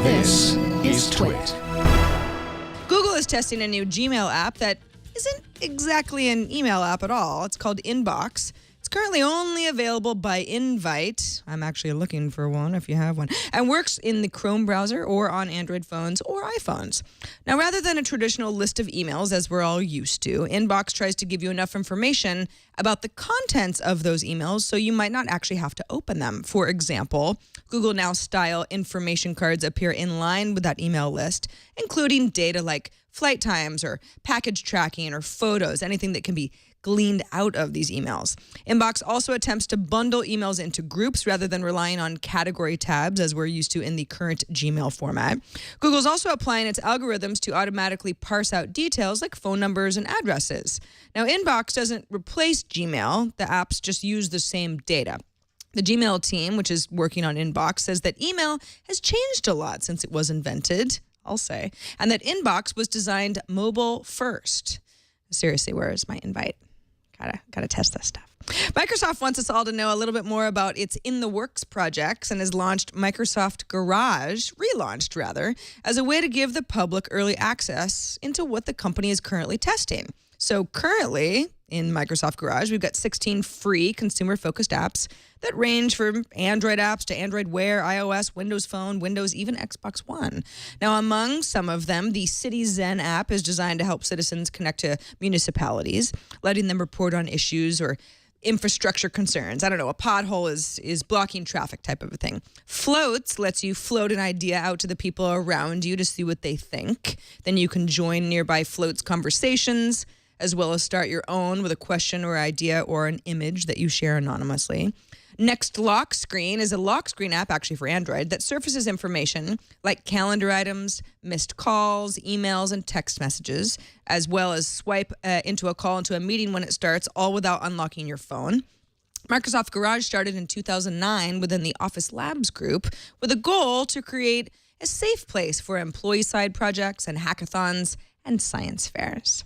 This is TWiT. Google is testing a new Gmail app that isn't exactly an email app at all. It's called Inbox. It's currently only available by invite. I'm actually looking for one if you have one. And works in the Chrome browser or on Android phones or iPhones. Now, rather than a traditional list of emails as we're all used to, Inbox tries to give you enough information about the contents of those emails so you might not actually have to open them. For example, Google Now style information cards appear in line with that email list, including data like flight times or package tracking or photos, anything that can be gleaned out of these emails. Inbox also attempts to bundle emails into groups rather than relying on category tabs as we're used to in the current Gmail format. Google's also applying its algorithms to automatically parse out details like phone numbers and addresses. Now, Inbox doesn't replace Gmail. The apps just use the same data. The Gmail team, which is working on Inbox, says that email has changed a lot since it was invented, I'll say, and that Inbox was designed mobile first. Seriously, where is my invite? Gotta test this stuff. Microsoft wants us all to know a little bit more about its In the Works projects and has launched Microsoft Garage, relaunched rather, as a way to give the public early access into what the company is currently testing. So currently, in Microsoft Garage, we've got 16 free consumer-focused apps that range from Android apps to Android Wear, iOS, Windows Phone, Windows, even Xbox One. Now, among some of them, the Citizen app is designed to help citizens connect to municipalities, letting them report on issues or infrastructure concerns. I don't know, a pothole is blocking traffic type of a thing. Floats lets you float an idea out to the people around you to see what they think. Then you can join nearby floats conversations, as well as start your own with a question or idea or an image that you share anonymously. Next Lock Screen is a lock screen app, actually for Android, that surfaces information like calendar items, missed calls, emails, and text messages, as well as swipe into a call into a meeting when it starts, all without unlocking your phone. Microsoft Garage started in 2009 within the Office Labs group with a goal to create a safe place for employee-side projects and hackathons and science fairs.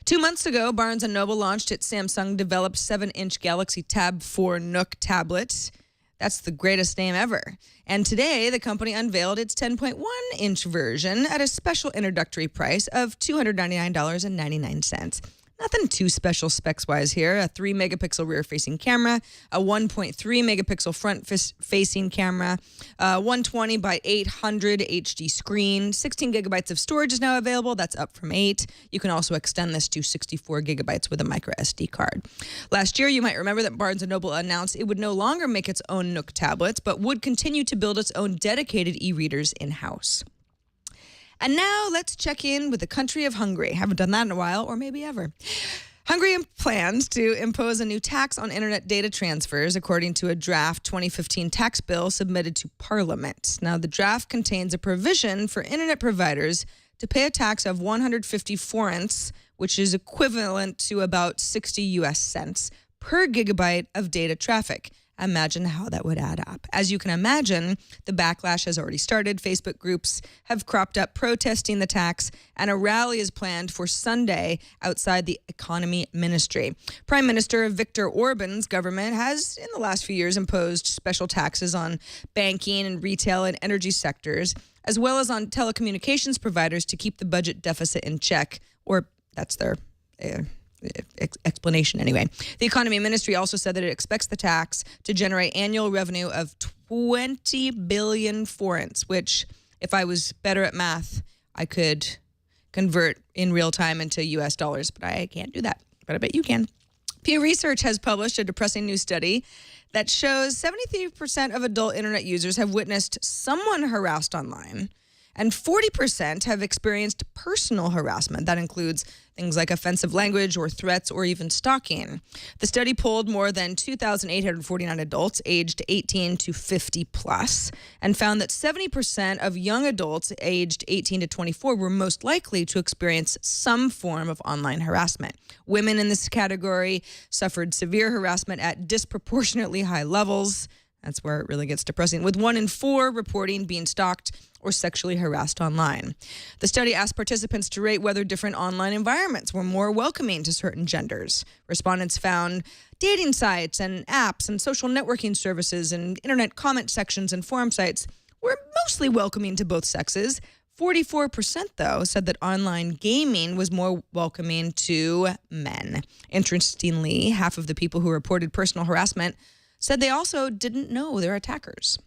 2 months ago, Barnes & Noble launched its Samsung-developed 7-inch Galaxy Tab 4 Nook tablet. That's the greatest name ever. And today, the company unveiled its 10.1-inch version at a special introductory price of $299.99. Nothing too special specs-wise here. A 3-megapixel rear-facing camera, a 1.3-megapixel front-facing camera, 120 by 800 HD screen, 16 gigabytes of storage is now available. That's up from 8. You can also extend this to 64 gigabytes with a micro SD card. Last year, you might remember that Barnes & Noble announced it would no longer make its own Nook tablets, but would continue to build its own dedicated e-readers in-house. And now let's check in with the country of Hungary. Haven't done that in a while, or maybe ever. Hungary plans to impose a new tax on internet data transfers, according to a draft 2015 tax bill submitted to Parliament. Now, the draft contains a provision for internet providers to pay a tax of 150 forints, which is equivalent to about 60 US cents per gigabyte of data traffic. Imagine how that would add up. As you can imagine, the backlash has already started. Facebook groups have cropped up protesting the tax, and a rally is planned for Sunday outside the Economy Ministry. Prime Minister Viktor Orban's government has, in the last few years, imposed special taxes on banking and retail and energy sectors, as well as on telecommunications providers to keep the budget deficit in check, or that's their explanation anyway. The Economy Ministry also said that it expects the tax to generate annual revenue of 20 billion forints, which, if I was better at math, I could convert in real time into US dollars, but I can't do that. But I bet you can. Pew Research has published a depressing new study that shows 73% of adult internet users have witnessed someone harassed online, and 40% have experienced personal harassment. That includes things like offensive language or threats or even stalking. The study polled more than 2,849 adults aged 18 to 50 plus and found that 70% of young adults aged 18 to 24 were most likely to experience some form of online harassment. Women in this category suffered severe harassment at disproportionately high levels. That's where it really gets depressing, with 1 in 4 reporting being stalked or sexually harassed online. The study asked participants to rate whether different online environments were more welcoming to certain genders. Respondents found dating sites and apps and social networking services and internet comment sections and forum sites were mostly welcoming to both sexes. 44%, though, said that online gaming was more welcoming to men. Interestingly, half of the people who reported personal harassment said they also didn't know their attackers.